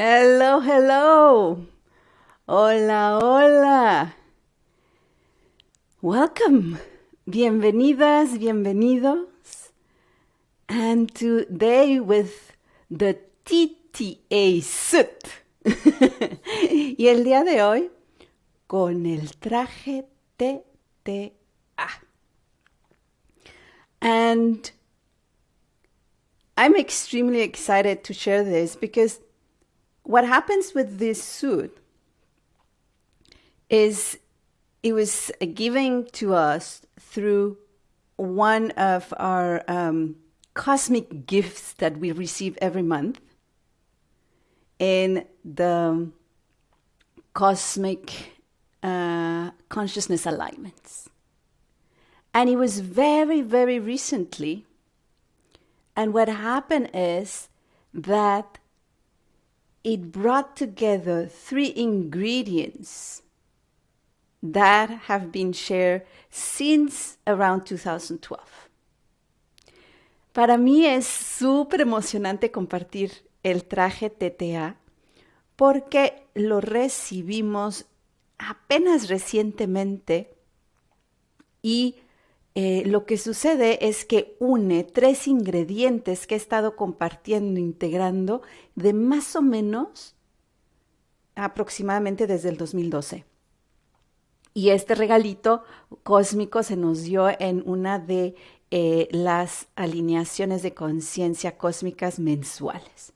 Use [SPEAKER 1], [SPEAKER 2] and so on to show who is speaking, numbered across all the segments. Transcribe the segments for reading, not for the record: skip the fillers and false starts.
[SPEAKER 1] Hello, hello. Hola, hola. Welcome. Bienvenidas, bienvenidos. And today with the T.t.A suit. Y el día de hoy con el traje T.t.A. And I'm extremely excited to share this because what happens with this suit is it was given to us through one of our cosmic gifts that we receive every month in the cosmic consciousness alignments. And it was very, very recently. And what happened is that it brought together 3 ingredients that have been shared since around 2012. Para mí es súper emocionante compartir el traje T.t.A porque lo recibimos apenas recientemente y lo que sucede es que une 3 ingredientes que he estado compartiendo, integrando de más o menos aproximadamente desde el 2012. Y este regalito cósmico se nos dio en una de las alineaciones de conciencia cósmicas mensuales.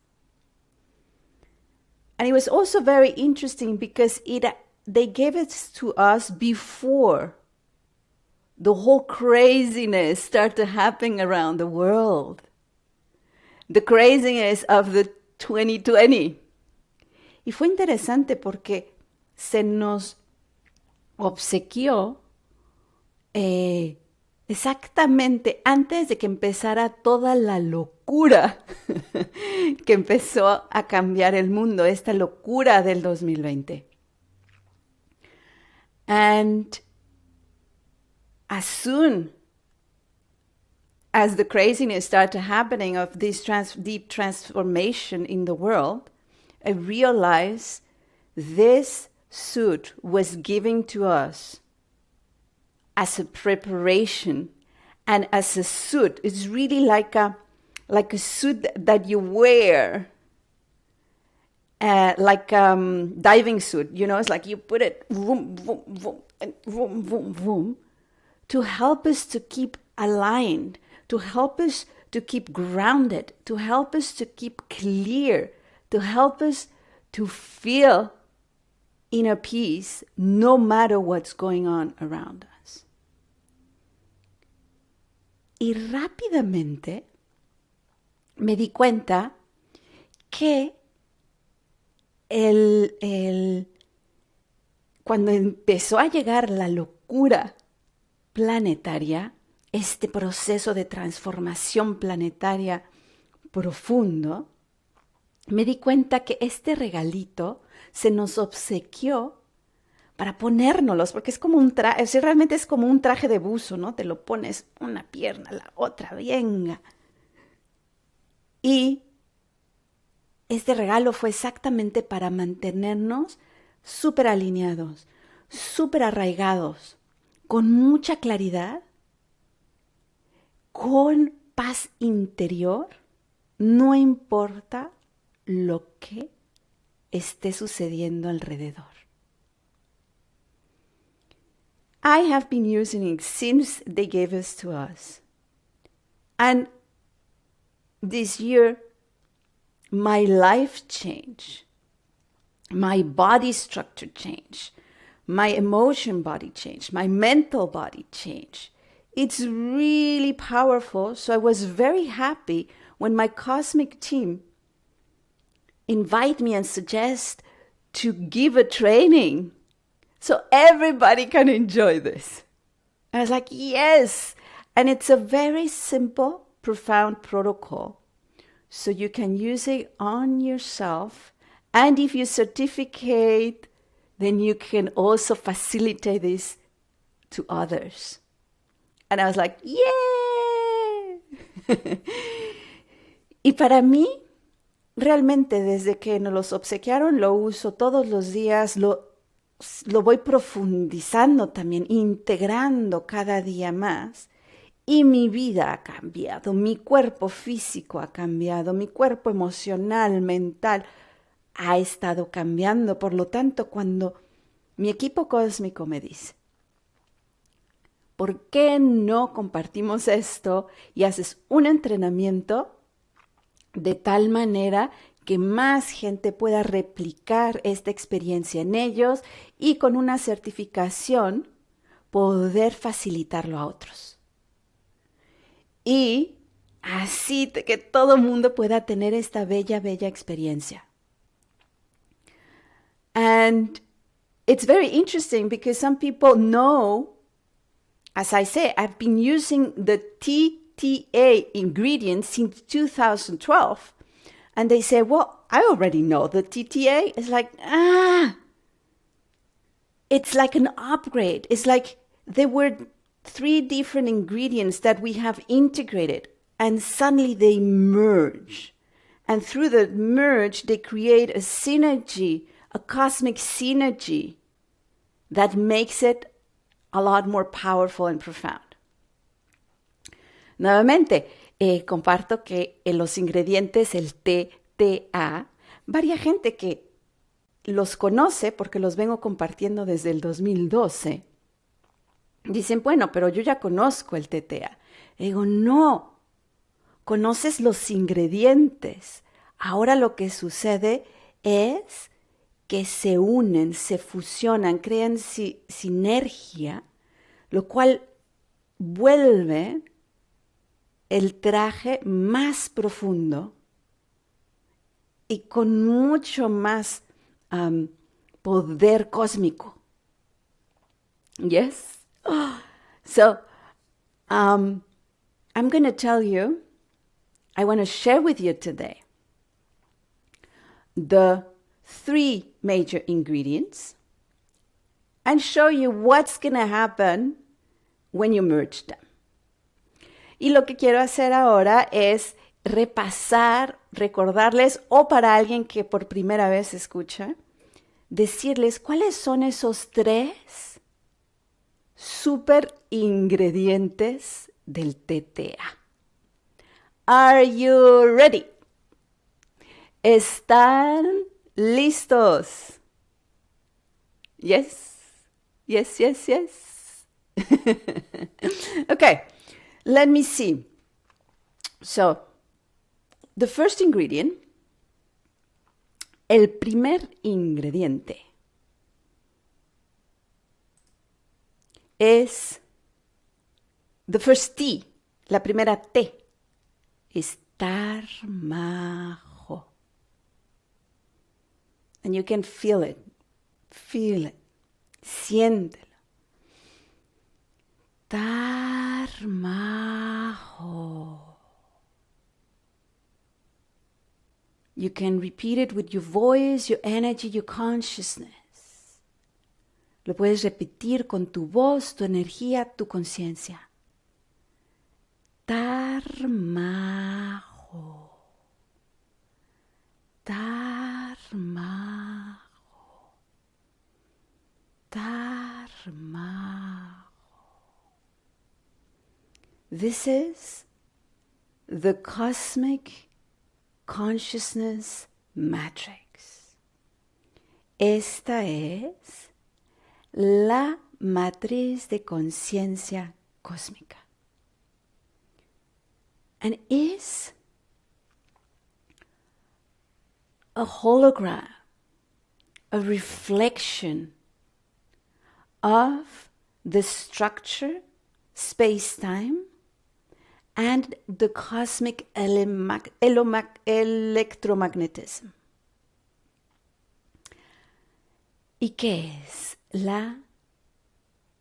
[SPEAKER 1] And it was also very interesting because they gave it to us before the whole craziness started happening around the world. The craziness of the 2020. Y fue interesante porque se nos obsequió exactamente antes de que empezara toda la locura que empezó a cambiar el mundo, esta locura del 2020. And as soon as the craziness started happening of this deep transformation in the world, I realized this suit was given to us as a preparation and as a suit. It's really like a suit that you wear, like diving suit. You know, it's like you put it, vroom, vroom, vroom, and vroom, vroom, vroom, to help us to keep aligned, to help us to keep grounded, to help us to keep clear, to help us to feel inner peace no matter what's going on around us. Y rápidamente me di cuenta que cuando empezó a llegar la locura planetaria, este proceso de transformación planetaria profundo, me di cuenta que este regalito se nos obsequió para ponérnoslos, porque es como un traje, realmente es como un traje de buzo, ¿no? Te lo pones una pierna, la otra, venga. Y este regalo fue exactamente para mantenernos súper alineados, súper arraigados, con mucha claridad, con paz interior, no importa lo que esté sucediendo alrededor. I have been using it since they gave it to us. And this year, my life changed. My body structure changed. My emotion body changed. My mental body changed. It's really powerful. So I was very happy when my cosmic team invite me and suggest to give a training so everybody can enjoy this. I was like, yes. And it's a very simple, profound protocol. So you can use it on yourself. And if you certificate, then you can also facilitate this to others. And I was like, yay! Y para mí, realmente desde que nos los obsequiaron lo uso todos los días, lo voy profundizando también, integrando cada día más. Y mi vida ha cambiado, mi cuerpo físico ha cambiado, mi cuerpo emocional, mental ha estado cambiando. Por lo tanto, cuando mi equipo cósmico me dice, ¿por qué no compartimos esto y haces un entrenamiento de tal manera que más gente pueda replicar esta experiencia en ellos y con una certificación poder facilitarlo a otros? Y así que todo el mundo pueda tener esta bella, bella experiencia. And it's very interesting because some people know, as I say, I've been using the T.t.A ingredients since 2012. And they say, well, I already know the T.t.A. It's like, it's like an upgrade. It's like there were 3 different ingredients that we have integrated, and suddenly they merge. And through the merge, they create a synergy, a cosmic synergy that makes it a lot more powerful and profound. Nuevamente, comparto que en los ingredientes, el T.t.A, varia gente que los conoce porque los vengo compartiendo desde el 2012. Dicen, bueno, pero yo ya conozco el T.t.A. Le digo, no, conoces los ingredientes. Ahora lo que sucede es que se unen, se fusionan, crean sinergia, lo cual vuelve el traje más profundo y con mucho más poder cósmico. Yes? So, I'm going to tell you, I want to share with you today the 3 major ingredients and show you what's going to happen when you merge them. Y lo que quiero hacer ahora es repasar, recordarles, o para alguien que por primera vez escucha, decirles cuáles son esos 3 super ingredientes del T.t.A. Are you ready? ¿Están listos? Yes, yes, yes, yes. Okay, let me see. So, the first ingredient, el primer ingrediente, es the first T, la primera T, es TarMaJo. And you can feel it, siéntelo. TarMaJo. You can repeat it with your voice, your energy, your consciousness. Lo puedes repetir con tu voz, tu energía, tu conciencia. TarMaJo. TarMaJo. TarMaJo. This is the cosmic consciousness matrix. Esta es la matriz de conciencia cósmica. And is a hologram, a reflection of the structure, space-time, and the cosmic electromagnetism. ¿Y qué es?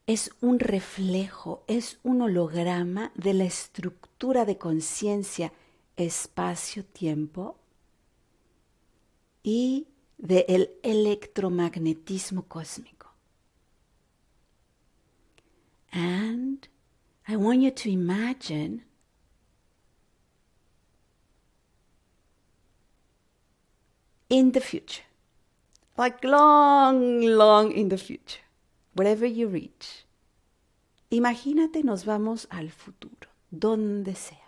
[SPEAKER 1] Es un reflejo, es un holograma de la estructura de conciencia, espacio-tiempo y del electromagnetismo cósmico. And I want you to imagine in the future, like long, long in the future, wherever you reach. Imagínate, nos vamos al futuro, donde sea.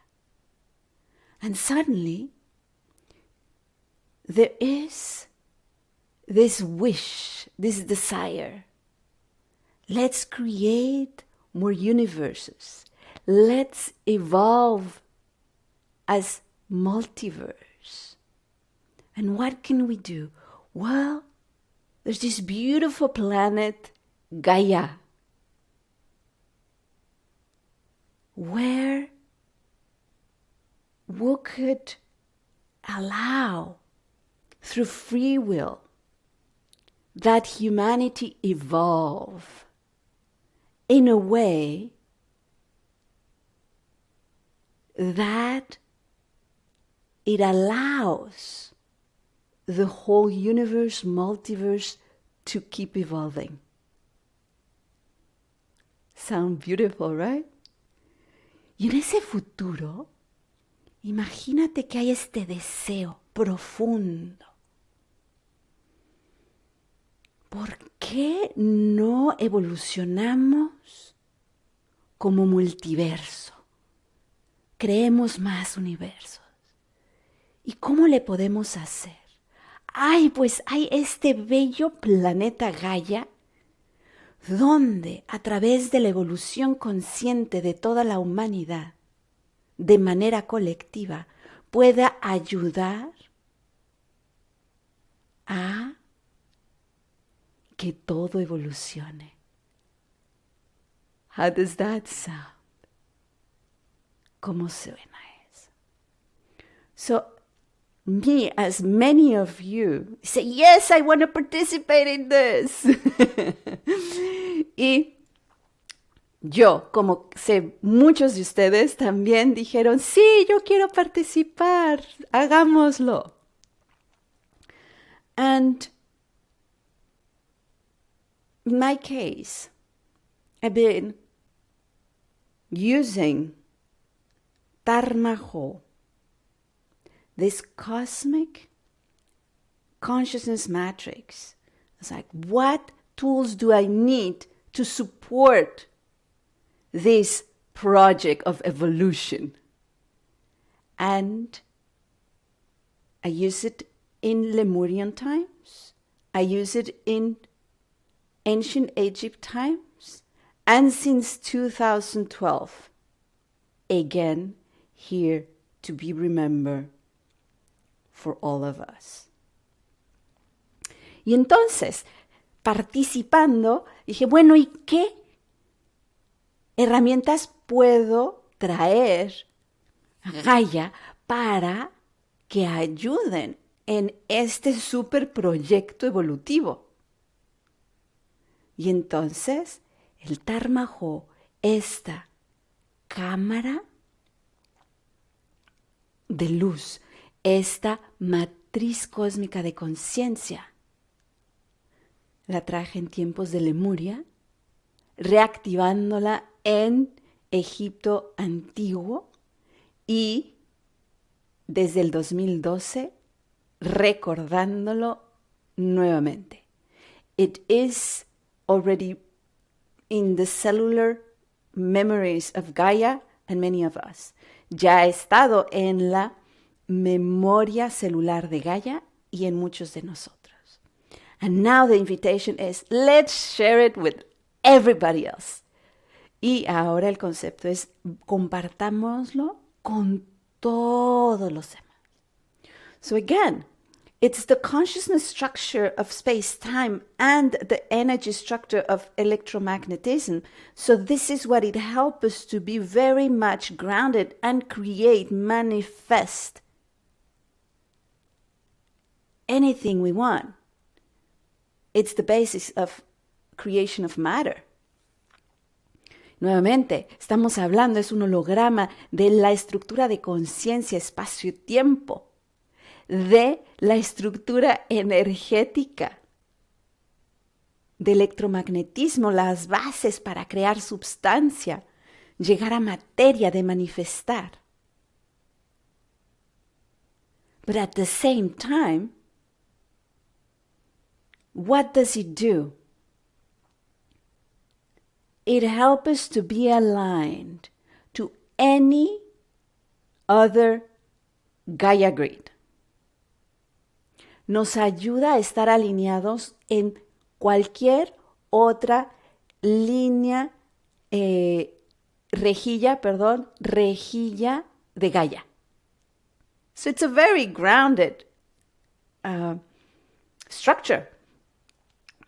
[SPEAKER 1] And suddenly, there is this wish, this desire. Let's create more universes. Let's evolve as multiverse. And what can we do? Well, there's this beautiful planet, Gaia, where we could allow, through free will, that humanity evolve in a way that it allows the whole universe, multiverse, to keep evolving. Sound beautiful, right? Y en ese futuro, imagínate que hay este deseo profundo. ¿Por qué no evolucionamos como multiverso? Creemos más universos. ¿Y cómo le podemos hacer? Ay, pues hay este bello planeta Gaia, donde a través de la evolución consciente de toda la humanidad, de manera colectiva, pueda ayudar a que todo evolucione. How does that sound? ¿Cómo suena eso? So, me, as many of you, say, yes, I want to participate in this. Y yo, como sé, muchos de ustedes también dijeron, sí, yo quiero participar, hagámoslo. And in my case, I've been using TarMaJo-o, this cosmic consciousness matrix. It's like, what tools do I need to support this project of evolution? And I use it in Lemurian times. I use it in ancient Egypt times. And since 2012, again, here to be remembered for all of us. Y entonces, participando, dije, bueno, ¿y qué herramientas puedo traer a Gaia para que ayuden en este super proyecto evolutivo? Y entonces, el TarMaJo-o, esta cámara de luz, esta matriz cósmica de conciencia, la traje en tiempos de Lemuria, reactivándola en Egipto antiguo y desde el 2012 recordándolo nuevamente. It is already in the cellular memories of Gaia and many of us. Ya ha estado en la memoria celular de Gaia y en muchos de nosotros. And now the invitation is, let's share it with everybody else. Y ahora el concepto es, compartámoslo con todos los demás. So again, it's the consciousness structure of space-time and the energy structure of electromagnetism. So this is what it helps us to be very much grounded and create, manifest anything we want. It's the basis of creation of matter. Nuevamente, estamos hablando, es un holograma de la estructura de conciencia, espacio-tiempo, de la estructura energética, de electromagnetismo, las bases para crear substancia, llegar a materia, de manifestar. But at the same time, what does it do? It helps us to be aligned to any other Gaia grid. Nos ayuda a estar alineados en cualquier otra línea, rejilla de Gaia. So it's a very grounded structure.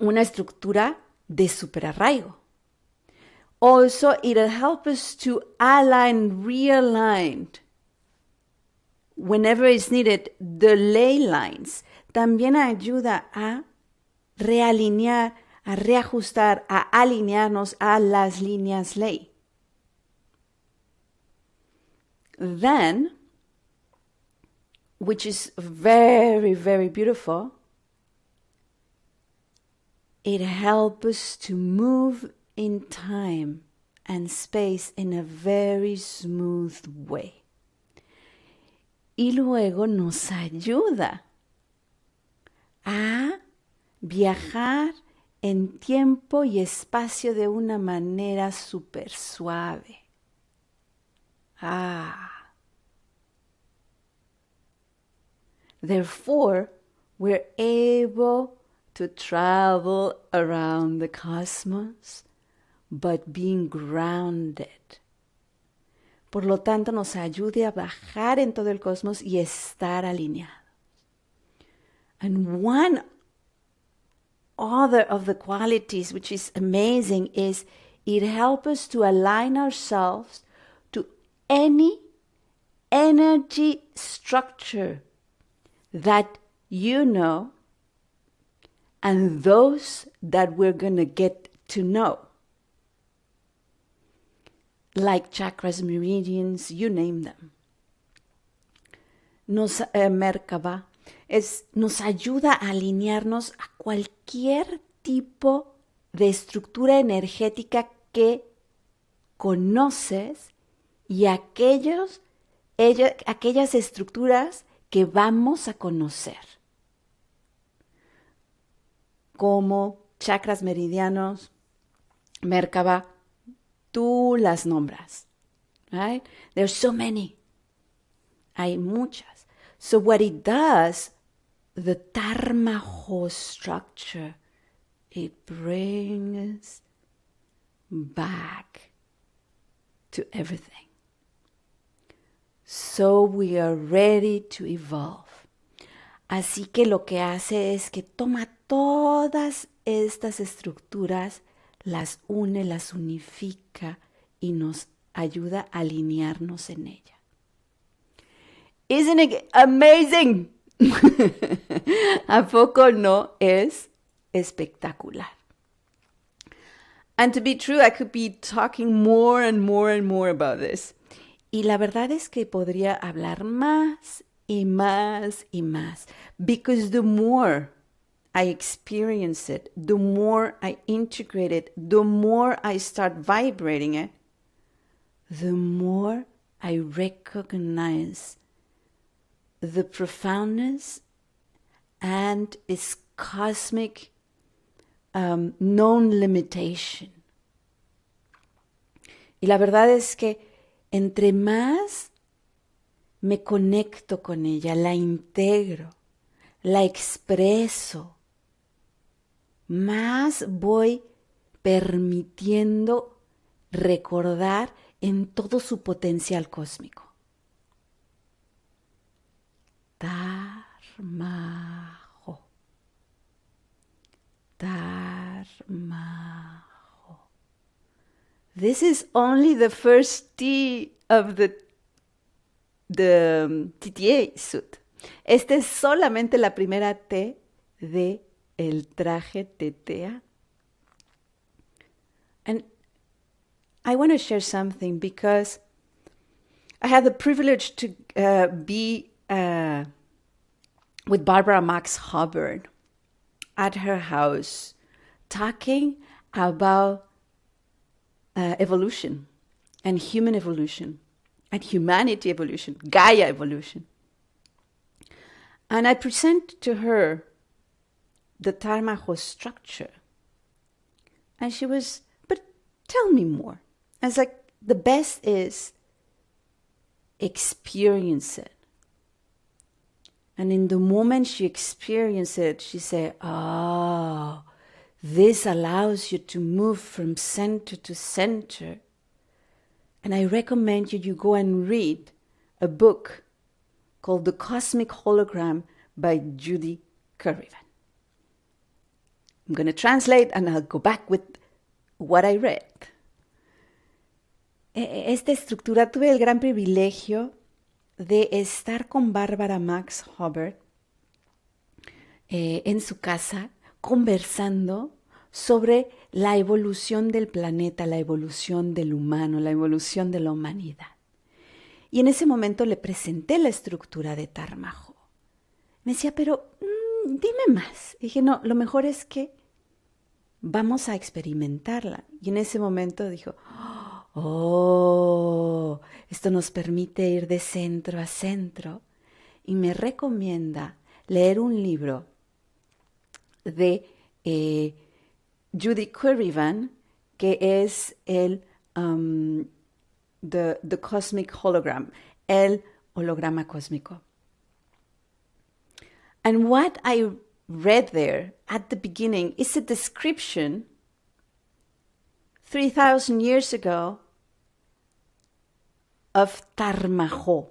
[SPEAKER 1] Una estructura de superarraigo. Also, it'll help us to align, realign, whenever it's needed, the ley lines. También ayuda a realinear, a reajustar, a alinearnos a las líneas ley. Then, which is very, very beautiful, it helps us to move in time and space in a very smooth way. Y luego nos ayuda a viajar en tiempo y espacio de una manera súper suave. Therefore, we're able to travel around the cosmos, but being grounded. Por lo tanto, nos ayude a bajar en todo el cosmos y estar alineados. And one other of the qualities which is amazing is it helps us to align ourselves to any energy structure that you know and those that we're going to get to know. Like chakras, meridians, you name them. Merkaba nos ayuda a alinearnos a cualquier tipo de estructura energética que conoces y aquellas estructuras que vamos a conocer. Como chakras meridianos, Merkaba, tú las nombras, right? There's so many. Hay muchas. So what it does, the TarMaJo-o structure, it brings back to everything. So we are ready to evolve. Así que lo que hace es que toma todas estas estructuras, las une, las unifica y nos ayuda a alinearnos en ella. Isn't it amazing? ¿A poco no es espectacular? And to be true, I could be talking more and more and more about this. Y la verdad es que podría hablar más y más y más. Because the more I experience it, the more I integrate it, the more I start vibrating it, the more I recognize the profoundness and its cosmic non-limitation. Y la verdad es que entre más me conecto con ella, la integro, la expreso, más voy permitiendo recordar en todo su potencial cósmico. TarMaJo-o. TarMaJo-o. This is only the first T of the T.t.A. suit. Esta es solamente la primera T de el traje T.t.A. And I want to share something because I had the privilege to be with Barbara Max Hubbard at her house talking about evolution and human evolution and humanity evolution, Gaia evolution. And I present to her the TarMaJo structure. And she was, but tell me more. I was like, the best is experience it. And in the moment she experienced it, she said, oh, this allows you to move from center to center. And I recommend you go and read a book called The Cosmic Hologram by Judy Currivan. I'm going to translate and I'll go back with what I read. Esta estructura, tuve el gran privilegio de estar con Bárbara Max Hubbard en su casa conversando sobre la evolución del planeta, la evolución del humano, la evolución de la humanidad. Y en ese momento le presenté la estructura de TarMaJo. Me decía, pero dime más. Y dije, no, lo mejor es que vamos a experimentarla. Y en ese momento dijo, oh, esto nos permite ir de centro a centro. Y me recomienda leer un libro de Judy Currivan, que es el the Cosmic Hologram, el holograma cósmico. And what I read there at the beginning is a description 3,000 years ago of TarMaJo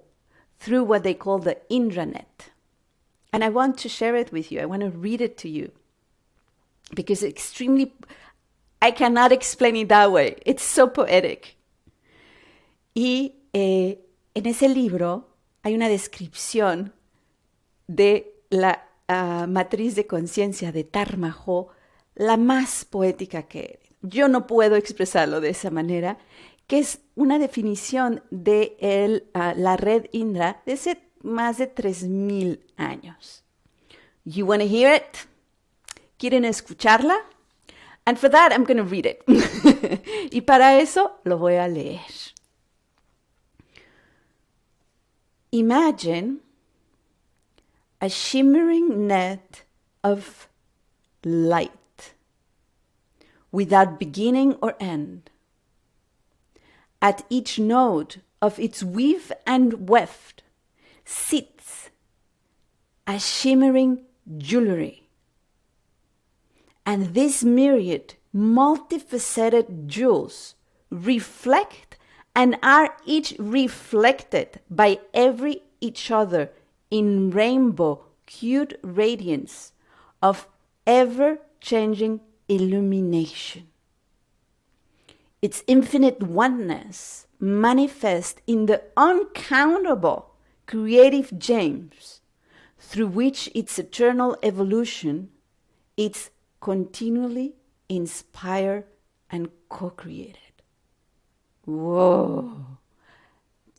[SPEAKER 1] through what they call the intranet. And I want to share it with you. I want to read it to you because it's extremely, I cannot explain it that way. It's so poetic. Y en ese libro hay una descripción de la matriz de conciencia de TarMaJo, la más poética que yo no puedo expresarlo de esa manera, que es una definición de la red Indra de hace más de 3,000 años. You want to hear it? ¿Quieren escucharla? And for that, I'm going to read it. Y para eso lo voy a leer. Imagine a shimmering net of light without beginning or end. At each node of its weave and weft sits a shimmering jewelry. And these myriad multifaceted jewels reflect and are each reflected by each other in rainbow-hued radiance of ever-changing illumination. Its infinite oneness manifests in the uncountable creative gems through which its eternal evolution is continually inspired and co-created. Whoa,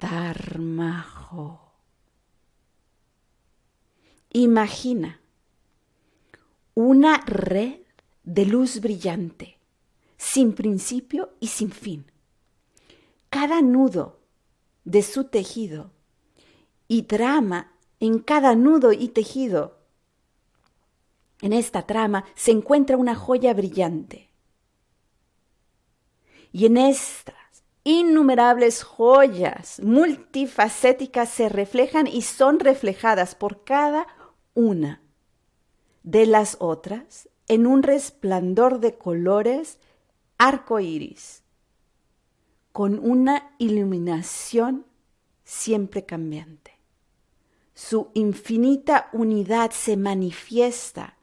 [SPEAKER 1] TarMaJo. Imagina una red de luz brillante, sin principio y sin fin. Cada nudo de su tejido y trama en cada nudo y tejido. En esta trama se encuentra una joya brillante. Y en estas innumerables joyas multifacéticas se reflejan y son reflejadas por cada una de las otras en un resplandor de colores arcoíris, con una iluminación siempre cambiante. Su infinita unidad se manifiesta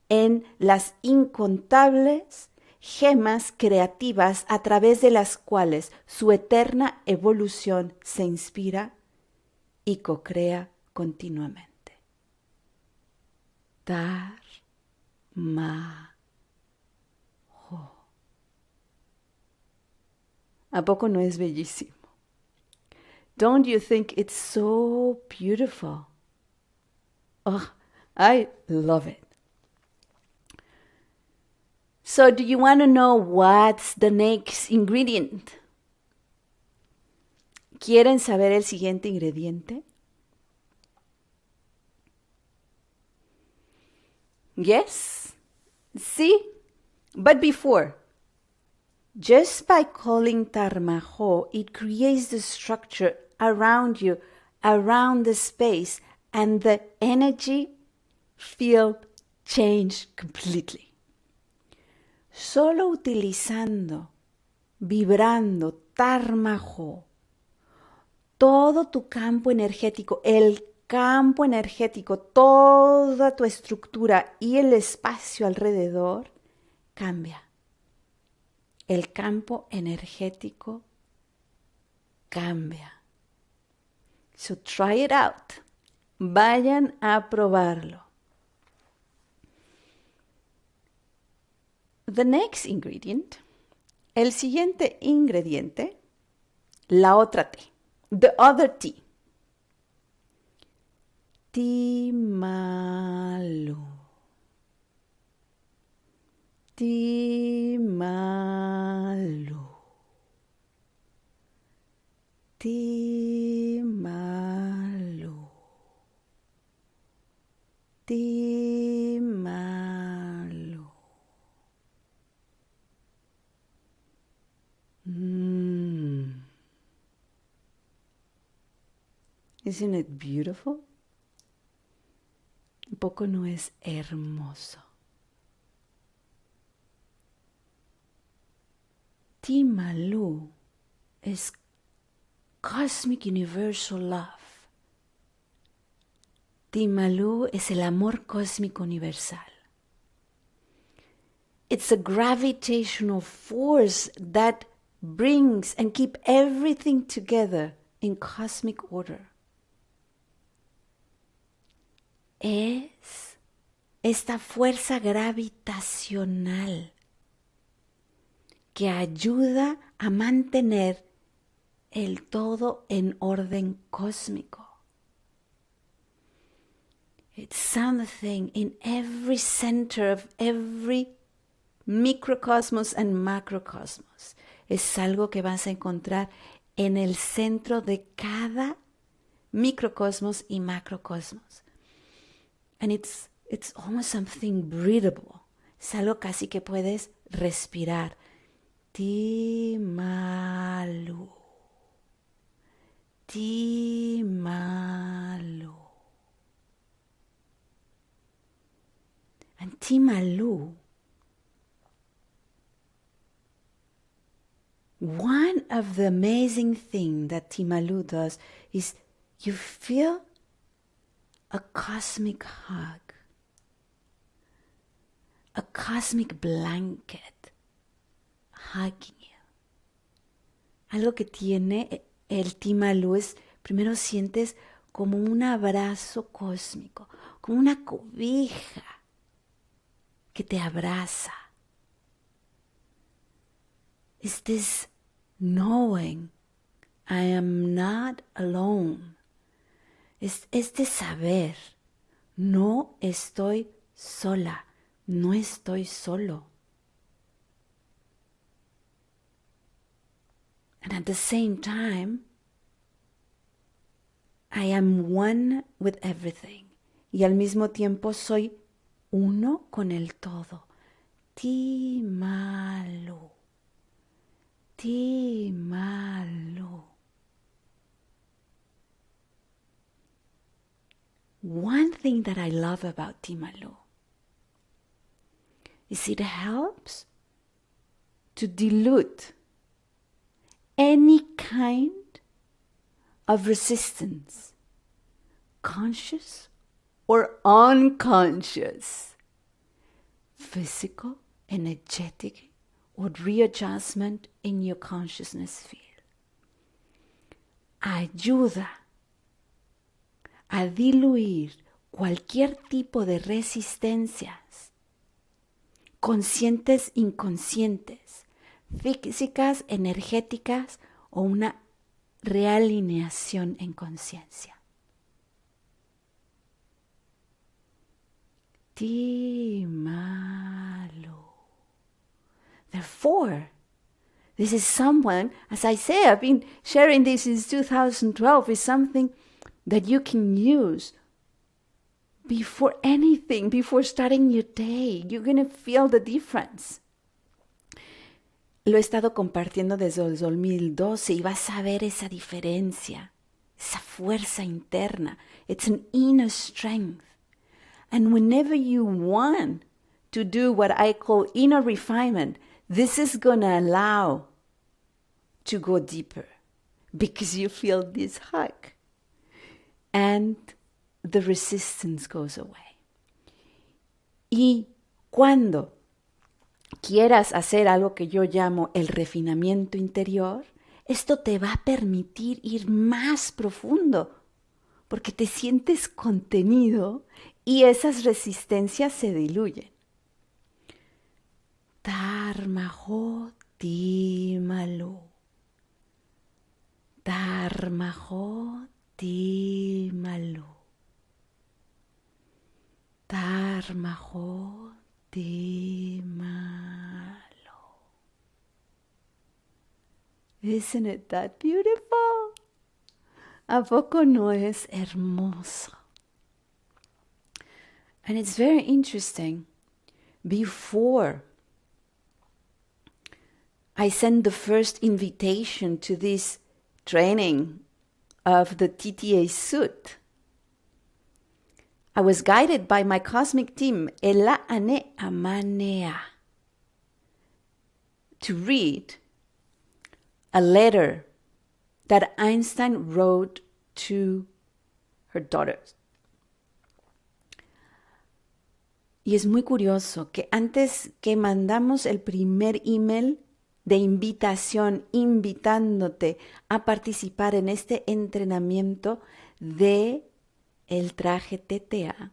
[SPEAKER 1] en las incontables gemas creativas a través de las cuales su eterna evolución se inspira y co-crea continuamente. TarMaJo. ¿A poco no es bellísimo? Don't you think it's so beautiful? Oh, I love it. So do you want to know what's the next ingredient? ¿Quieren saber el siguiente ingrediente? Yes? See? But before, just by calling TarMaJo-o, it creates the structure around you, around the space, and the energy field changed completely. Solo utilizando, vibrando TarMaJo-o, todo tu campo energético, el campo energético, toda tu estructura y el espacio alrededor cambia. El campo energético cambia. So try it out. Vayan a probarlo. The next ingredient, el siguiente ingrediente, la otra T, the other T. T.ma.lu. T.ma.lu. T.ma.lu. T.ma.lu. Isn't it beautiful? ¿Un poco no es hermoso? T.ma.lu is Cosmic Universal Love. T.ma.lu es el amor cósmico universal. It's a gravitational force that brings and keeps everything together in cosmic order. Es esta fuerza gravitacional que ayuda a mantener el todo en orden cósmico. It's something in every center of every microcosmos and macrocosmos. Es algo que vas a encontrar en el centro de cada microcosmos y macrocosmos. And it's almost something breathable. Es algo casi que puedes respirar. T.ma.lu. T.ma.lu. And T.ma.lu, one of the amazing things that T.ma.lu does is you feel a cosmic hug, a cosmic blanket hugging you. Algo que tiene el T.ma.lu es, primero sientes como un abrazo cósmico, como una cobija que te abraza. It's this knowing I am not alone. Es este saber, no estoy sola, no estoy solo. And at the same time, I am one with everything. Y al mismo tiempo soy uno con el todo. T.ma.lu. T.ma.lu. One thing that I love about T.ma.lu is it helps to dilute any kind of resistance, conscious or unconscious, physical, energetic, or readjustment in your consciousness field. Ayuda a diluir cualquier tipo de resistencias, conscientes, inconscientes, físicas, energéticas o una realineación en conciencia. T.ma.lu. Therefore, this is someone, as I say, I've been sharing this since 2012, is something that you can use before anything, before starting your day. You're going to feel the difference. Lo he estado compartiendo desde el 2012 y vas a ver esa diferencia, esa fuerza interna. It's an inner strength. And whenever you want to do what I call inner refinement, this is going to allow to go deeper because you feel this hug and the resistance goes away. Y cuando quieras hacer algo que yo llamo el refinamiento interior, esto te va a permitir ir más profundo porque te sientes contenido y esas resistencias se diluyen. TarMaJo-o. TarMaJo-o. TarMaJo-o. Isn't it that beautiful? ¿A poco no es hermoso? And it's very interesting. Before I sent the first invitation to this training of the T.t.A. suit, I was guided by my cosmic team, Anamaká, to read a letter that Einstein wrote to her daughters. Y es muy curioso que antes que mandamos el primer email de invitación, invitándote a participar en este entrenamiento de el traje T.t.A,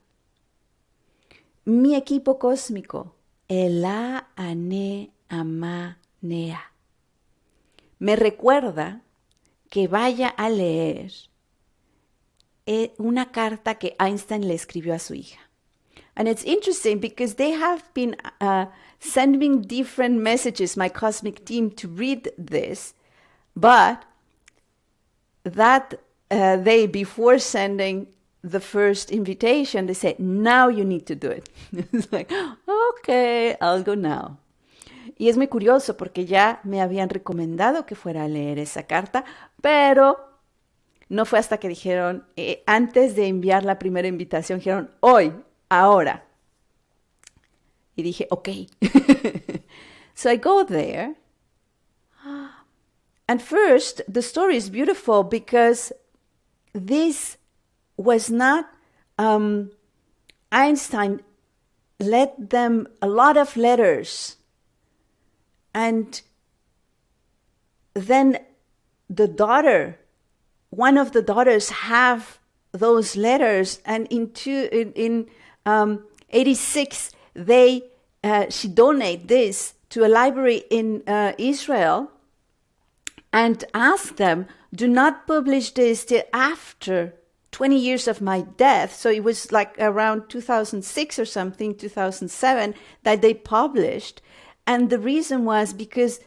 [SPEAKER 1] mi equipo cósmico, Anamaká, me recuerda que vaya a leer una carta que Einstein le escribió a su hija. And it's interesting because they have been sending different messages, my cosmic team, to read this, but that day before sending the first invitation, they said, now you need to do it. It's like, okay, I'll go now. Y es muy curioso porque ya me habían recomendado que fuera a leer esa carta, pero no fue hasta que dijeron, antes de enviar la primera invitación, dijeron, hoy, ahora. Y dije, okay. So I go there. And first, the story is beautiful because this was not, Einstein led them a lot of letters. And then one of the daughters have those letters, and in 86, she donated this to a library in Israel and asked them, do not publish this till after 20 years of my death. So it was like around 2006 or something, 2007, that they published. And the reason was because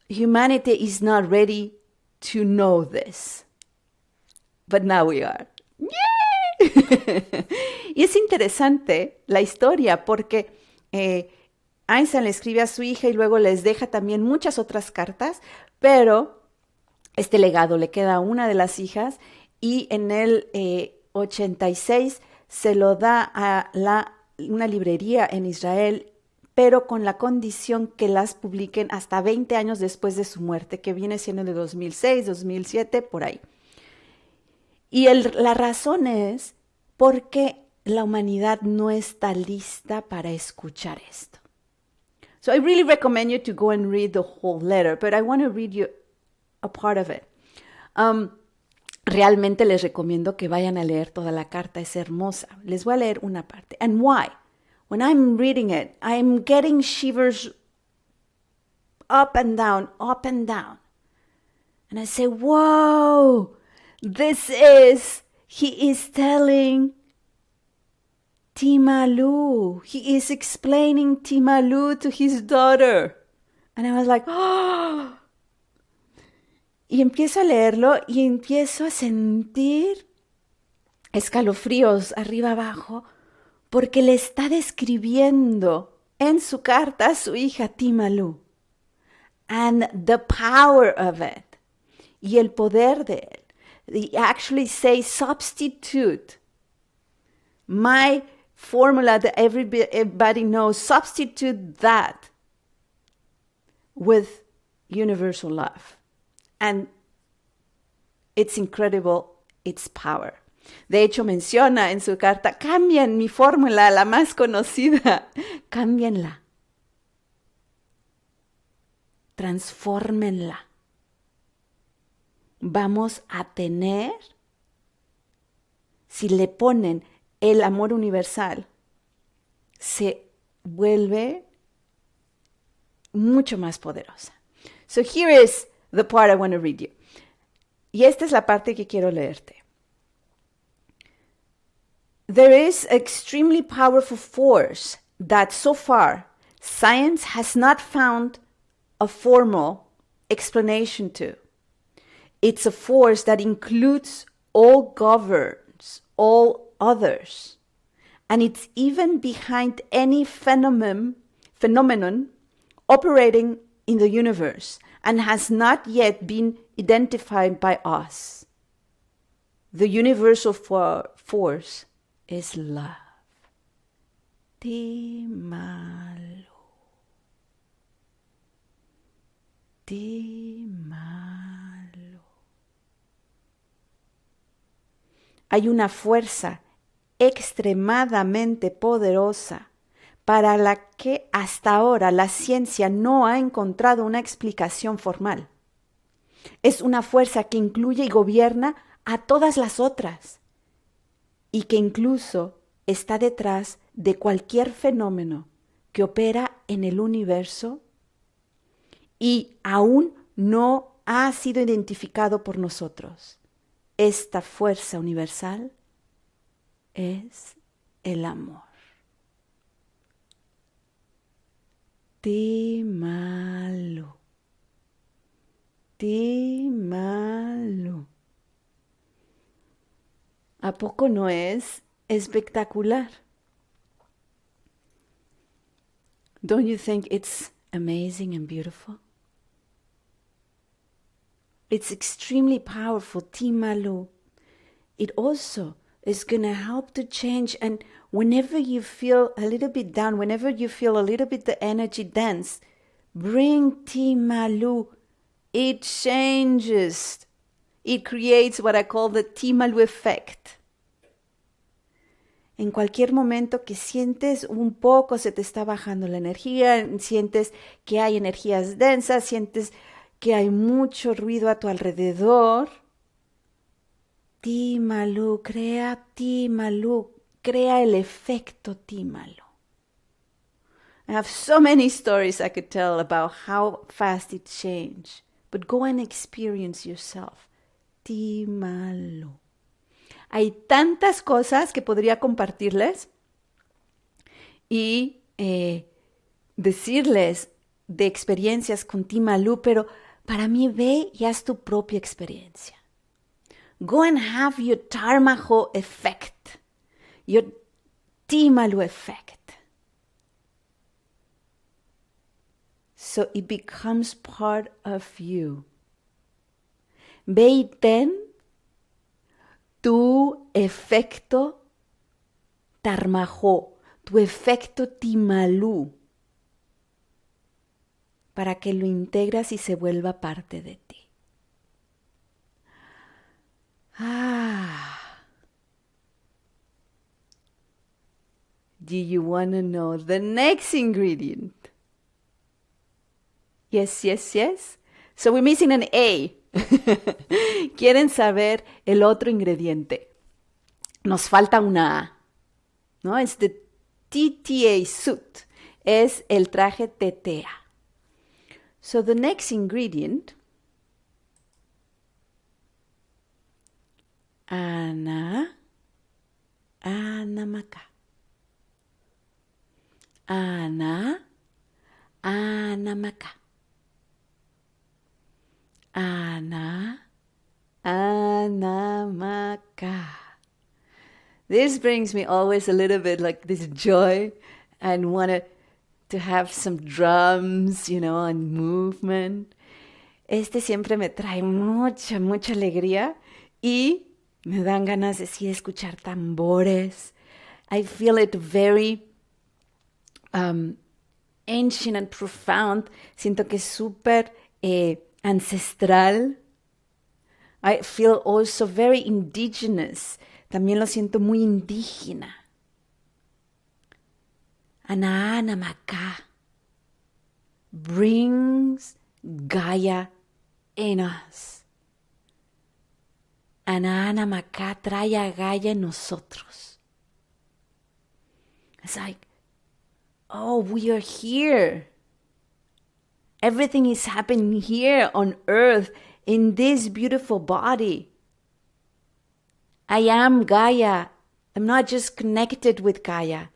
[SPEAKER 1] humanity is not ready to know this. But now we are. ¡Yay! Y es interesante la historia porque Einstein le escribe a su hija y luego les deja también muchas otras cartas, pero este legado le queda a una de las hijas y en el 86 se lo da a una librería en Israel, pero con la condición que las publiquen hasta 20 años después de su muerte, que viene siendo de 2006, 2007, por ahí. Y la razón es porque la humanidad no está lista para escuchar esto. So I really recommend you to go and read the whole letter, but I want to read you a part of it. Realmente les recomiendo que vayan a leer toda la carta, es hermosa. Les voy a leer una parte. And why? When I'm reading it, I'm getting shivers up and down, up and down. And I say, whoa, he is telling Timalu. He is explaining Timalu to his daughter. And I was like, oh. Y empiezo a leerlo y empiezo a sentir escalofríos arriba abajo, porque le está describiendo en su carta a su hija T.a. And the power of it. Y el poder de él. They actually say substitute. My formula that everybody knows, substitute that with universal love. And it's incredible, its power. De hecho, menciona en su carta, cambien mi fórmula, la más conocida. Cámbienla. Transfórmenla. Vamos a tener, si le ponen el amor universal, se vuelve mucho más poderosa. So here is the part I want to read you. Y esta es la parte que quiero leerte. There is an extremely powerful force that so far science has not found a formal explanation to. It's a force that includes all, governs all others, and it's even behind any phenomenon operating in the universe and has not yet been identified by us. The universal force is love. T.a. Hay una fuerza extremadamente poderosa para la que hasta ahora la ciencia no ha encontrado una explicación formal. Es una fuerza que incluye y gobierna a todas las otras y que incluso está detrás de cualquier fenómeno que opera en el universo y aún no ha sido identificado por nosotros. Esta fuerza universal es el amor. T.a. ¿A poco no es espectacular? Don't you think it's amazing and beautiful? It's extremely powerful, T.a. It also is going to help to change. And whenever you feel a little bit down, whenever you feel a little bit the energy dense, bring T.a. It changes. It creates what I call the T.a. effect. En cualquier momento que sientes un poco se te está bajando la energía, sientes que hay energías densas, sientes que hay mucho ruido a tu alrededor, T.a. crea el efecto T.a. I have so many stories I could tell about how fast it changed, but go and experience yourself. T.a. Hay tantas cosas que podría compartirles y decirles de experiencias con T.a. pero para mí ve y haz tu propia experiencia. Go and have your TarMaJo-o effect, your T.a. effect. So it becomes part of you. Ve y ten tu efecto TarMaJo-o, tu efecto T.a. para que lo integras y se vuelva parte de ti. Do you want to know the next ingredient? Yes, yes, yes. So we're missing an A. ¿Quieren saber el otro ingrediente? Nos falta una A, ¿no? Es the T.t.A. suit. Es el traje T.t.A. So the next ingredient, Anamaká. Anamaká. Anamaká. This brings me always a little bit like this joy and want to have some drums, and movement. Este siempre me trae mucha, mucha alegría y me dan ganas de sí escuchar tambores. I feel it very ancient and profound. Siento que es súper ancestral. I feel also very indigenous. También lo siento muy indígena. Anamaká brings Gaia in us. Anamaká trae a Gaia en nosotros. It's like, oh, we are here. Everything is happening here on earth in this beautiful body. I am Gaia. I'm not just connected with Gaia.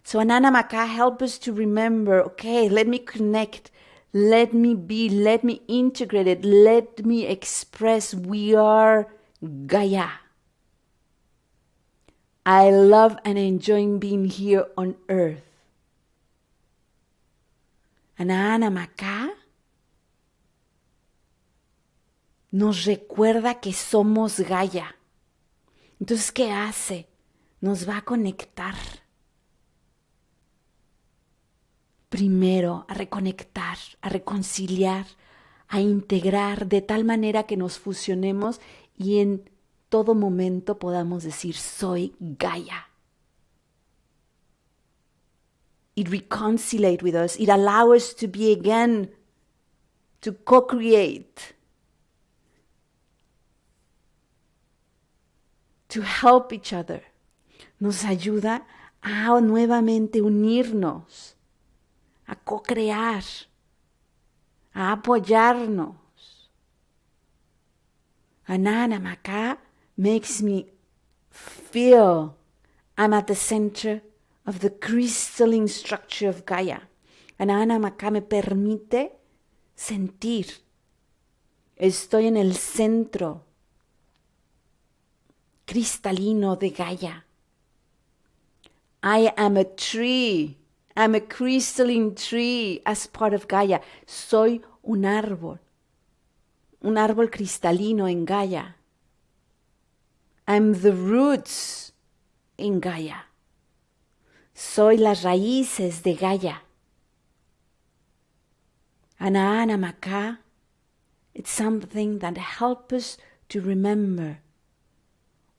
[SPEAKER 1] So Anamaká helps us to remember, okay, let me connect, let me be, let me integrate it, let me express we are Gaia. I love and enjoy being here on earth. Anamaká nos recuerda que somos Gaia. Entonces, ¿qué hace? Nos va a conectar. Primero, a reconectar, a reconciliar, a integrar de tal manera que nos fusionemos y en todo momento podamos decir, soy Gaia. It reconciliates with us. It allows us to be again, to co-create, to help each other. Nos ayuda a nuevamente unirnos, a co-crear, a apoyarnos. Anamaká makes me feel I'm at the center of the crystalline structure of Gaia. Anamaká me permite sentir. Estoy en el centro cristalino de Gaia. I am a tree. I'm a crystalline tree as part of Gaia. Soy un árbol cristalino en Gaia. I'm the roots in Gaia. Soy las raíces de Gaia. Anamaká, it's something that helps us to remember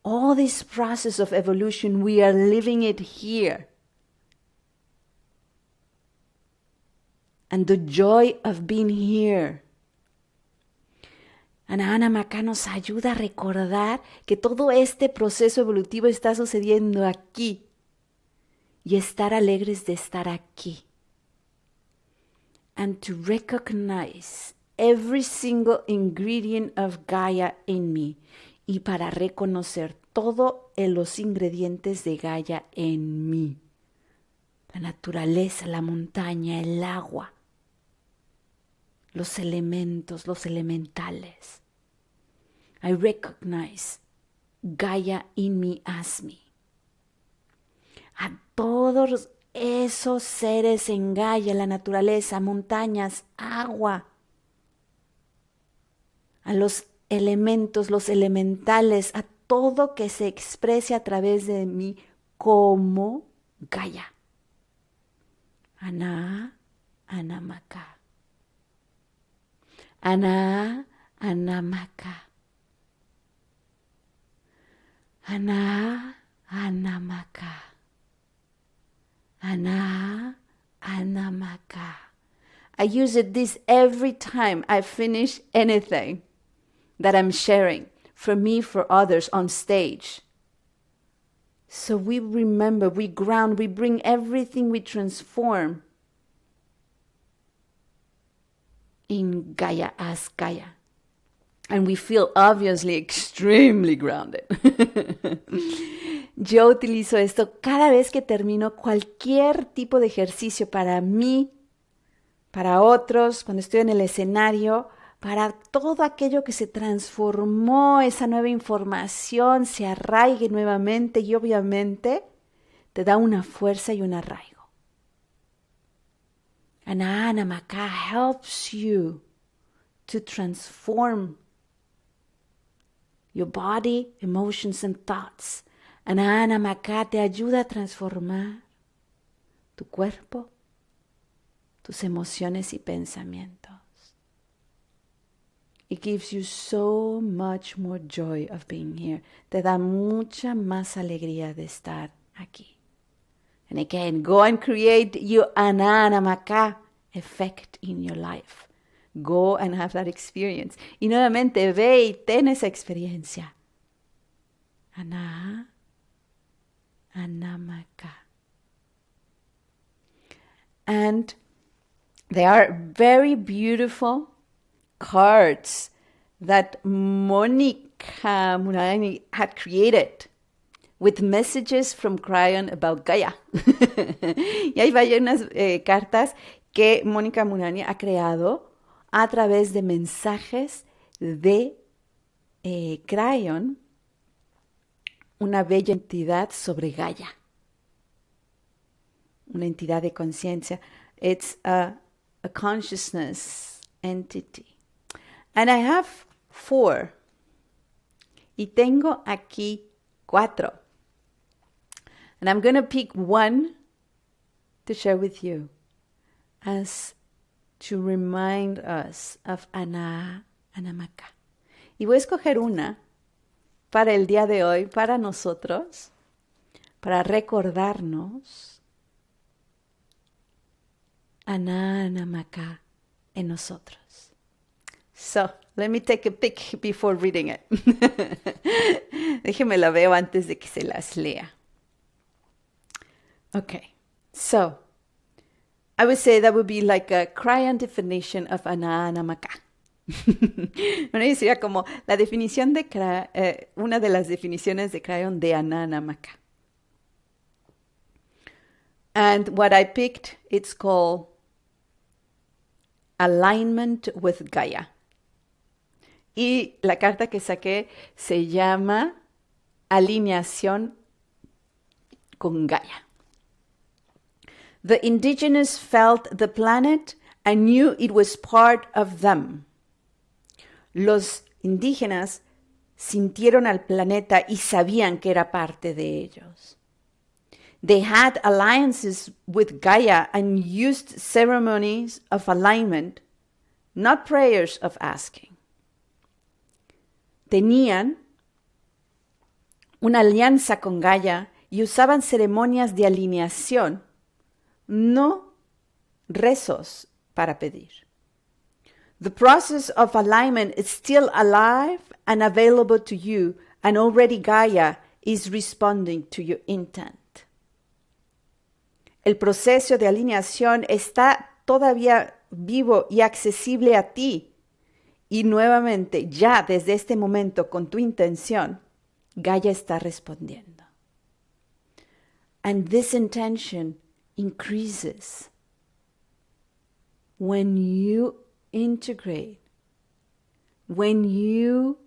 [SPEAKER 1] all this process of evolution, we are living it here. And the joy of being here. Anamaká nos ayuda a recordar que todo este proceso evolutivo está sucediendo aquí y estar alegres de estar aquí. And to recognize every single ingredient of Gaia in me. Y para reconocer todos los ingredientes de Gaia en mí. La naturaleza, la montaña, el agua, los elementos, los elementales. I recognize Gaia in me as me. A todos esos seres en Gaia, la naturaleza, montañas, agua, a los elementos, los elementales, a todo que se exprese a través de mí como Gaia. Anamaká. Anamaká. Anamaká. Anamaká. I use this every time I finish anything that I'm sharing, for me, for others on stage. So we remember, we ground, we bring everything we transform in Gaia as Gaia. And we feel obviously extremely grounded. Yo utilizo esto cada vez que termino cualquier tipo de ejercicio para mí, para otros, cuando estoy en el escenario, para todo aquello que se transformó, esa nueva información se arraigue nuevamente y obviamente te da una fuerza y un arraigo. And Anamaká helps you to transform your body, emotions and thoughts. And Anamaká te ayuda a transformar tu cuerpo, tus emociones y pensamientos. It gives you so much more joy of being here. Te da mucha más alegría de estar aquí. And again, go and create your Anamaká effect in your life. Go and have that experience. Y nuevamente, ve y ten esa experiencia. Anamaká. And they are very beautiful cards that Monica Munani had created with messages from Cryon about Gaia. Y hay varias cartas que Monica Munani ha creado a través de mensajes de Cryon, una bella entidad sobre Gaia. Una entidad de conciencia. It's a consciousness entity. And I have 4. Y tengo aquí 4. And I'm going to pick one to share with you as to remind us of Anamaká. Y voy a escoger una para el día de hoy, para nosotros, para recordarnos Anamaká en nosotros. So, let me take a pic before reading it. Déjeme la veo antes de que se las lea. Okay, so I would say that would be like a Cryon definition of Anamaká. Bueno, y sería como la definición de una de las definiciones de Cryon de Anamaká. And what I picked, it's called Alignment with Gaia. Y la carta que saqué se llama Alineación con Gaia. The indigenous felt the planet and knew it was part of them. Los indígenas sintieron al planeta y sabían que era parte de ellos. They had alliances with Gaia and used ceremonies of alignment, not prayers of asking. Tenían una alianza con Gaia y usaban ceremonias de alineación, no rezos para pedir. The process of alignment is still alive and available to you, and already Gaia is responding to your intent. El proceso de alineación está todavía vivo y accesible a ti. Y nuevamente, ya desde este momento, con tu intención, Gaia está respondiendo. And this intention increases when you integrate, when you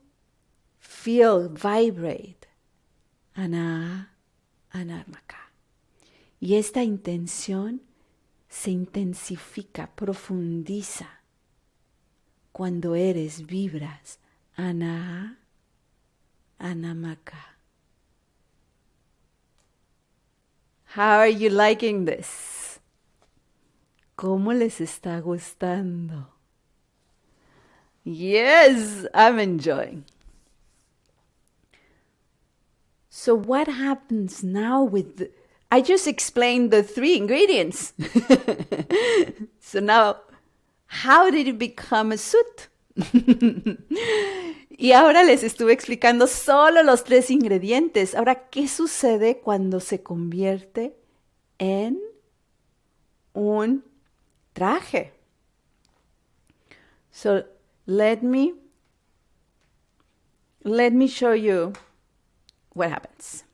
[SPEAKER 1] feel, vibrate, Anamaká. Y esta intención se intensifica, profundiza cuando vibras Anamaká. How are you liking this? ¿Cómo les está gustando? Yes, I'm enjoying. So what happens now with I just explained the 3 ingredients. So now, how did it become a suit? Y ahora les estuve explicando solo los 3 ingredientes. Ahora, ¿qué sucede cuando se convierte en un traje? So, let me show you what happens.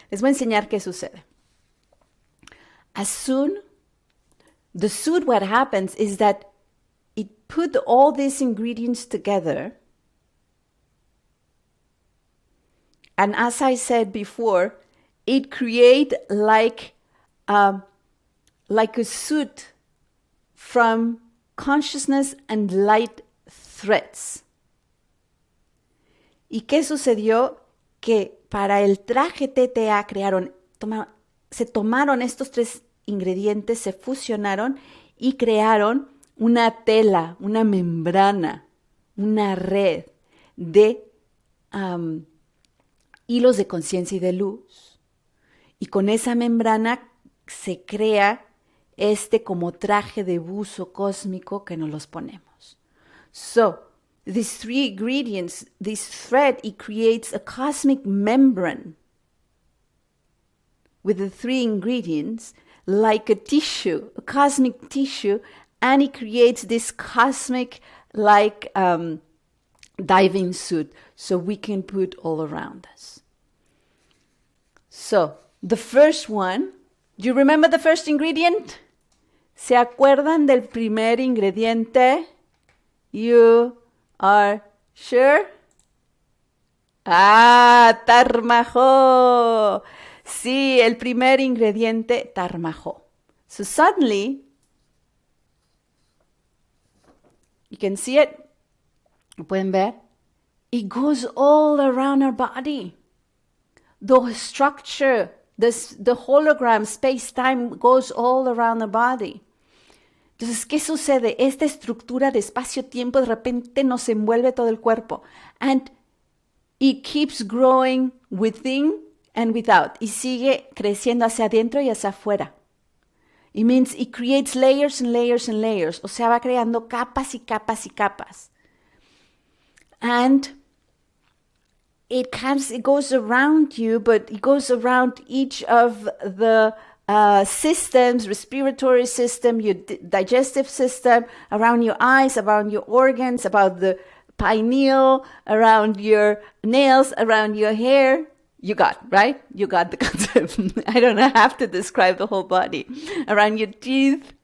[SPEAKER 1] Les voy a enseñar qué sucede. The suit, what happens is that it put all these ingredients together. And as I said before, it created like a suit from consciousness and light threads. ¿Y qué sucedió? Que para el traje T.t.A. se tomaron estos 3 ingredientes, se fusionaron y crearon una tela, una membrana, una red de hilos de conciencia y de luz. Y con esa membrana se crea como traje de buzo cósmico que nos los ponemos. So, these 3 ingredients, this thread, it creates a cosmic membrane with the 3 ingredients, like a tissue, a cosmic tissue, and it creates this cosmic, like, diving suit, so we can put all around us. So, the first one, do you remember the first ingredient? ¿Se acuerdan del primer ingrediente? You are sure? Ah, TarMaJo-o. Sí, el primer ingrediente, TarMaJo-o. So suddenly, you can see it. ¿Lo pueden ver? It goes all around our body. The structure, the hologram, space-time goes all around the body. Entonces, ¿qué sucede? Esta estructura de espacio-tiempo de repente nos envuelve todo el cuerpo. And it keeps growing within and without. Y sigue creciendo hacia adentro y hacia afuera. It means it creates layers and layers and layers. O sea, va creando capas y capas y capas. And it goes around you, but it goes around each of the systems, respiratory system, your digestive system, around your eyes, around your organs, about the pineal, around your nails, around your hair. You got, right? You got the concept. I don't have to describe the whole body. Around your teeth.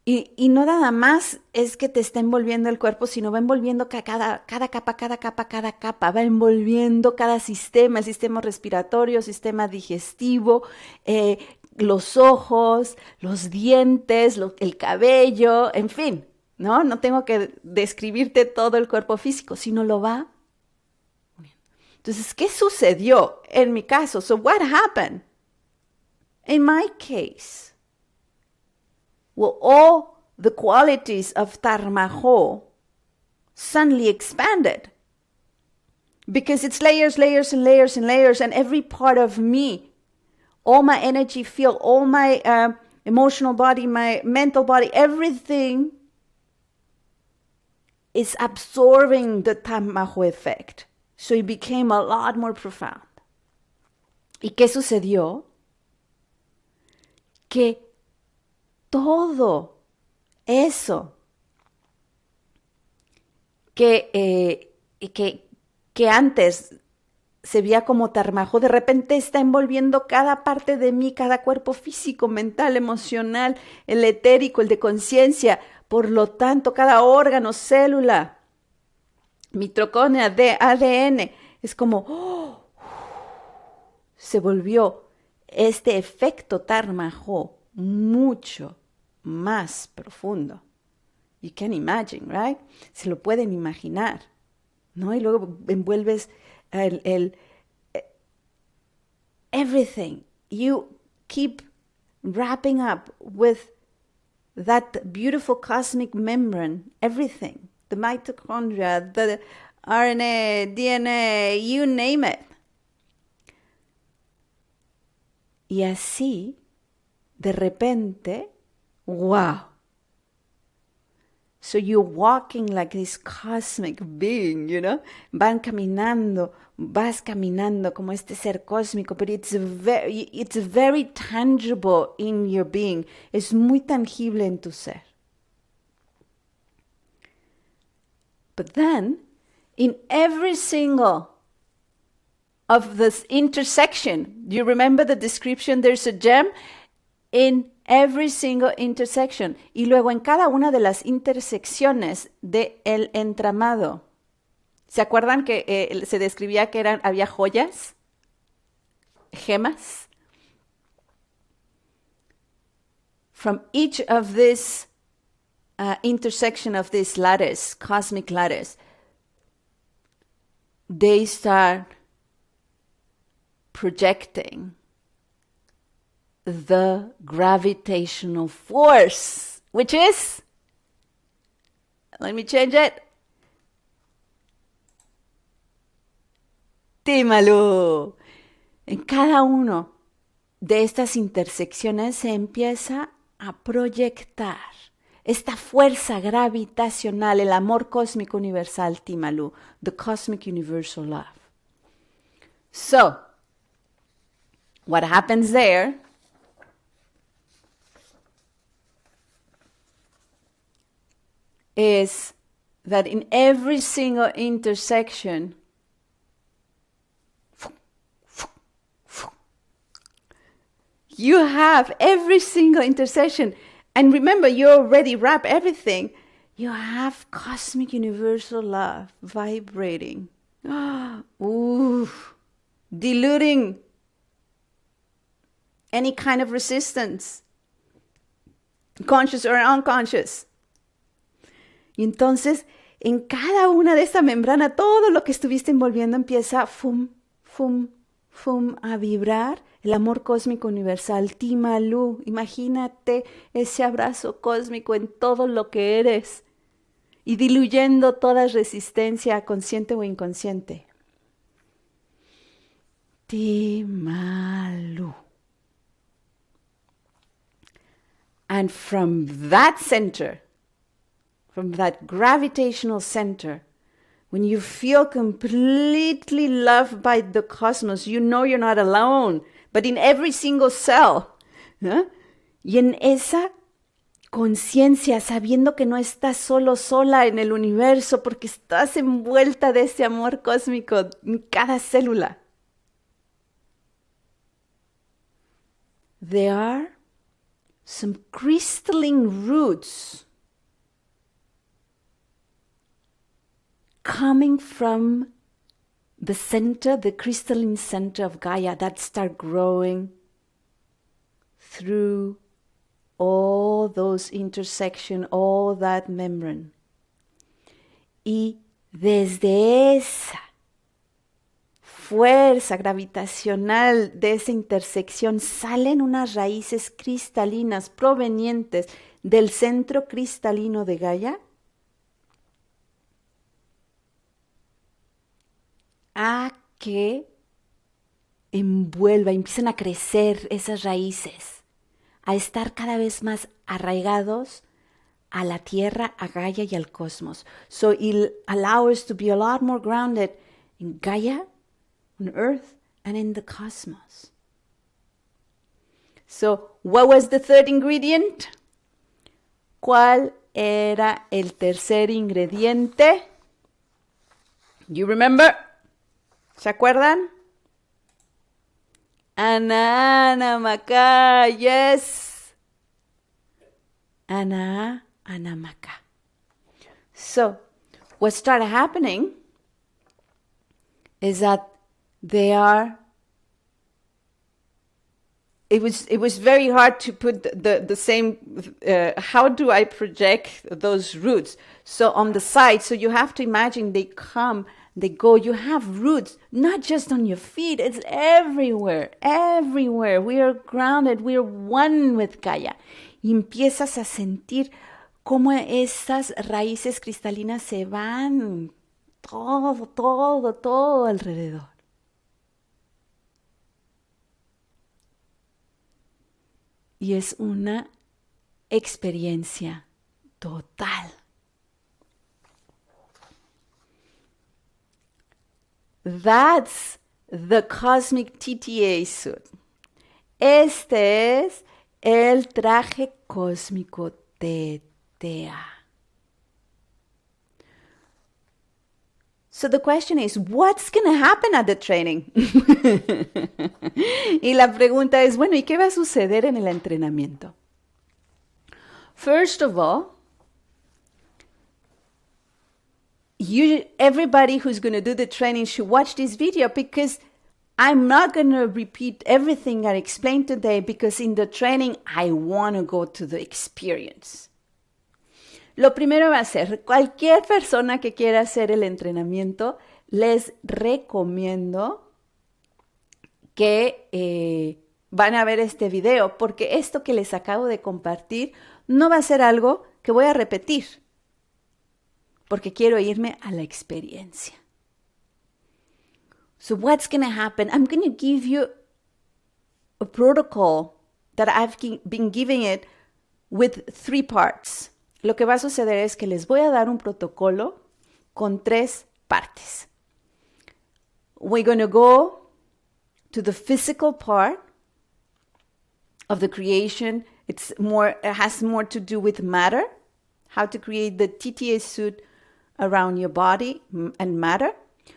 [SPEAKER 1] Y no nada más es que te está envolviendo el cuerpo, sino va envolviendo cada capa, va envolviendo cada sistema, el sistema respiratorio, el sistema digestivo, los ojos, los dientes, el cabello, en fin, ¿no? No tengo que describirte todo el cuerpo físico, sino lo va. Entonces, ¿qué sucedió en mi caso? So what happened? In my case, well, all the qualities of TarMaJo-o suddenly expanded because it's layers, layers, and layers, and layers, and every part of me, all my energy field, all my emotional body, my mental body, everything is absorbing the TarMaJo effect. So it became a lot more profound. ¿Y qué sucedió? Que todo eso que antes se veía como TarMaJo, de repente está envolviendo cada parte de mí, cada cuerpo físico, mental, emocional, el etérico, el de conciencia. Por lo tanto, cada órgano, célula, mitocondria, ADN, es como se volvió este efecto TarMaJo mucho más profundo. You can imagine, right? Se lo pueden imaginar, ¿no? Y luego envuelves everything. You keep wrapping up with that beautiful cosmic membrane, everything. The mitochondria, the RNA, DNA, you name it. Y así, de repente, wow. So you're walking like this cosmic being, you know? Vas caminando como este ser cósmico, but it's very tangible in your being. Es muy tangible en tu ser. But then, in every single of this intersection, do you remember the description? There's a gem. In every single intersection. Y luego en cada una de las intersecciones del entramado. ¿Se acuerdan que se describía que había joyas? Gemas. From each of this intersection of these ladders, cosmic ladders, they start projecting the gravitational force, which is, let me change it, T.a. En cada uno de estas intersecciones se empieza a proyectar esta fuerza gravitacional, el amor cósmico universal T.a, the cosmic universal love. So, what happens there is that in every single intersection, you have every single intersection. And remember, you already wrap everything. You have cosmic universal love vibrating. Ooh, diluting any kind of resistance, conscious or unconscious. Y entonces, en cada una de esta membrana, todo lo que estuviste envolviendo empieza fum, fum, fum, a vibrar. El amor cósmico universal, T.a. Imagínate ese abrazo cósmico en todo lo que eres y diluyendo toda resistencia consciente o inconsciente. T.a. And from that center, from that gravitational center, when you feel completely loved by the cosmos, you know you're not alone. But in every single cell. ¿Eh? Y en esa conciencia, sabiendo que no estás solo, sola en el universo, porque estás envuelta de ese amor cósmico en cada célula. There are some crystalline roots coming from the center, the crystalline center of Gaia, that start growing through all those intersections, all that membrane. Y desde esa fuerza gravitacional de esa intersección salen unas raíces cristalinas provenientes del centro cristalino de Gaia a que empiezan a crecer esas raíces, a estar cada vez más arraigados a la tierra, a Gaia y al cosmos. So it'll allow us to be a lot more grounded in Gaia, on Earth, and in the cosmos. So, what was the third ingredient? ¿Cuál era el tercer ingrediente? You remember? ¿Se acuerdan? Anamaká, yes. Anamaká. So, what started happening is that it was very hard to put the same, how do I project those roots? So on the side, so you have to imagine they come, they go, you have roots, not just on your feet, it's everywhere. We are grounded, we are one with Gaia. Y empiezas a sentir cómo esas raíces cristalinas se van todo alrededor. Y es una experiencia total. That's the Cosmic T.t.A. suit. Este es el traje cósmico T.t.A. So the question is, what's going to happen at the training? Y la pregunta es, bueno, ¿y qué va a suceder en el entrenamiento? First of all, everybody who's going to do the training should watch this video, because I'm not going to repeat everything I explained today, because in the training I want to go to the experience. Lo primero va a ser, cualquier persona que quiera hacer el entrenamiento, les recomiendo que van a ver este video, porque esto que les acabo de compartir no va a ser algo que voy a repetir, porque quiero irme a la experiencia. So what's going to happen? I'm going to give you a protocol that I've been giving it with 3 parts. Lo que va a suceder es que les voy a dar un protocolo con 3 partes. We're going to go to the physical part of the creation. It has more to do with matter, how to create the T.t.A suit around your body and matter.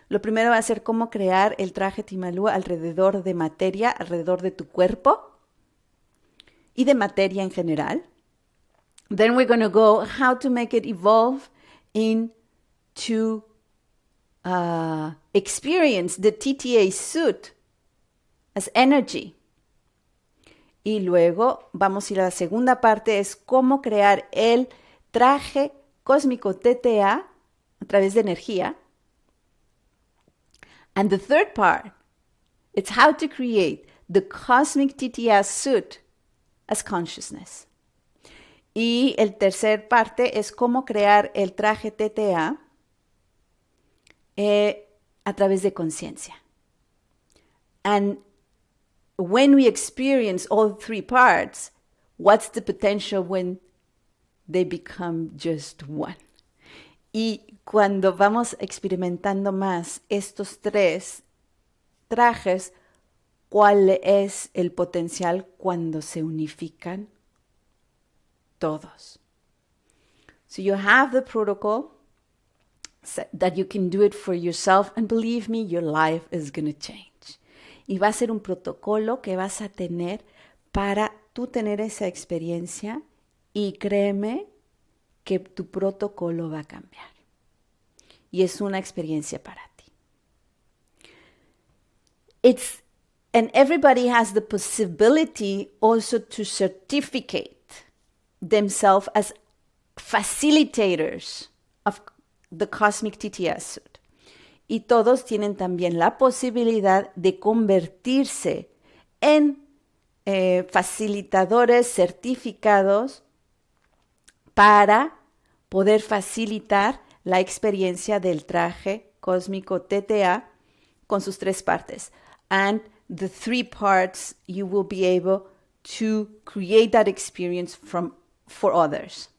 [SPEAKER 1] Lo primero va a ser cómo crear el traje TarMaJo-o alrededor de materia, alrededor de tu cuerpo y de materia en general. Then we're going to go how to make it evolve into experience the T.t.A suit as energy. Y luego vamos a ir a la segunda parte, es cómo crear el traje cósmico T.t.A a través de energía. And the third part, it's how to create the cosmic T.t.A suit as consciousness. Y el tercer parte es cómo crear el traje T.t.A a través de conciencia. And when we experience all 3 parts, what's the potential when they become just one? Y cuando vamos experimentando más estos 3 trajes, ¿cuál es el potencial cuando se unifican todos? So you have the protocol so that you can do it for yourself, and believe me, your life is going to change. Y va a ser un protocolo que vas a tener para tú tener esa experiencia, y créeme que tu protocolo va a cambiar. Y es una experiencia para ti. And everybody has the possibility also to certificate themselves as facilitators of the cosmic T.t.A suit. Y todos tienen también la posibilidad de convertirse en facilitadores certificados para poder facilitar la experiencia del traje cósmico T.t.A con sus 3 partes. And the 3 parts, you will be able to create that experience for others.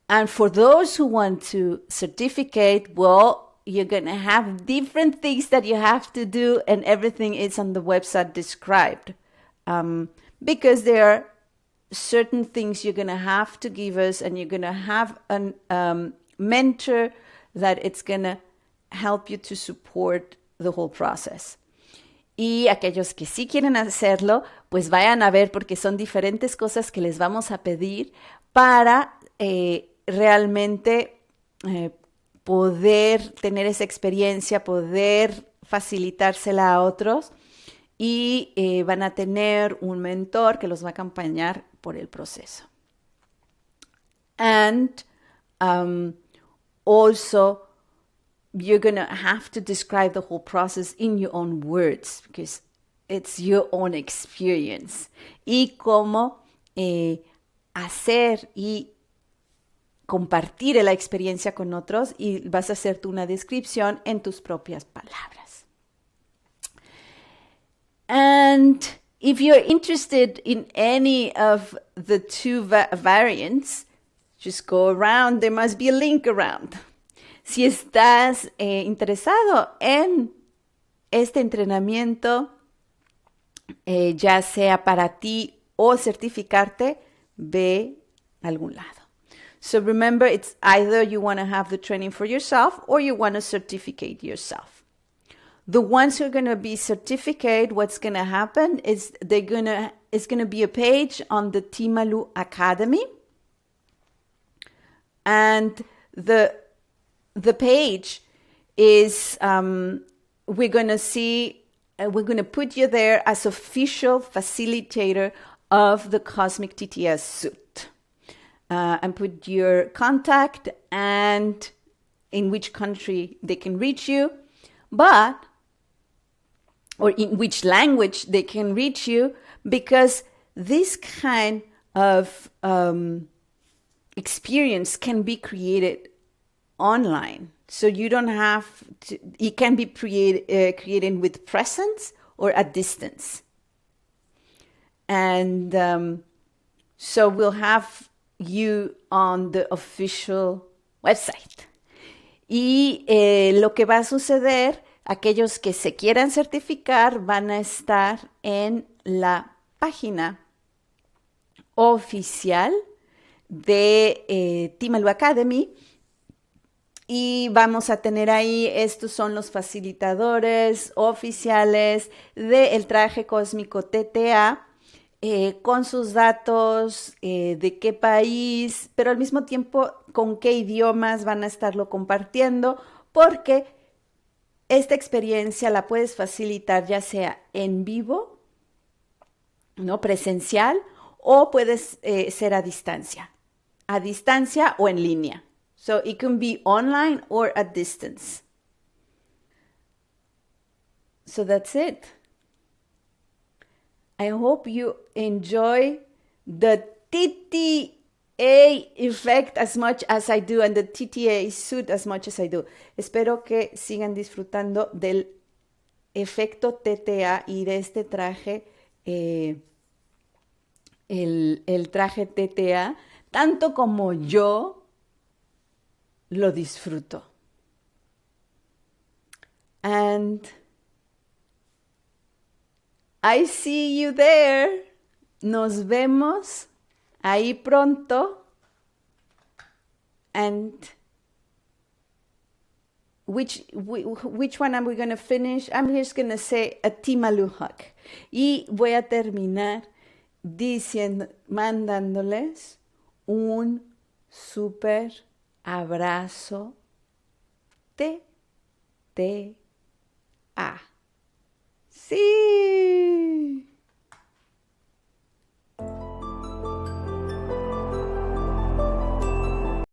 [SPEAKER 1] And for those who want to certificate, well, you're going to have different things that you have to do, and everything is on the website described. Because there are certain things you're going to have to give us, and you're going to have a mentor that it's going to help you to support the whole process. Y aquellos que sí quieren hacerlo, pues vayan a ver, porque son diferentes cosas que les vamos a pedir para realmente poder tener esa experiencia, poder facilitársela a otros, y van a tener un mentor que los va a acompañar por el proceso. And also, you're going to have to describe the whole process in your own words, because it's your own experience. Y cómo hacer y compartir la experiencia con otros, y vas a hacer tú una descripción en tus propias palabras. And if you're interested in any of the 2 variants, just go around. There must be a link around. Si estás interesado en este entrenamiento, ya sea para ti o certificarte, ve a algún lado. So remember, it's either you want to have the training for yourself or you want to certificate yourself. The ones who are going to be certificate, what's going to happen is they're going to is going to be a page on the TarMaJo-o Academy. And the page is, we're going to put you there as official facilitator of the Cosmic T.t.A suit. And put your contact and in which country they can reach you, or in which language they can reach you, because this kind of experience can be created online. So you don't have to, it can be created with presence or at distance. And so we'll have you on the official website. Y lo que va a suceder, aquellos que se quieran certificar van a estar en la página oficial de TarMaJo-o Academy. Y vamos a tener ahí, estos son los facilitadores oficiales del traje cósmico T.t.A, con sus datos, de qué país, pero al mismo tiempo con qué idiomas van a estarlo compartiendo, porque esta experiencia la puedes facilitar ya sea en vivo, ¿no? Presencial, o puedes ser a distancia o en línea. So it can be online or at distance. So that's it. I hope you enjoy the T.t.A effect as much as I do and the T.t.A suit as much as I do. Espero que sigan disfrutando del efecto T.t.A y de este traje, el traje T.t.A, tanto como yo lo disfruto. And I see you there. Nos vemos ahí pronto. And which one are we going to finish? I'm just going to say a TarMaJo-o hug. Y voy a terminar mandándoles un súper abrazo T.t.A. Sí.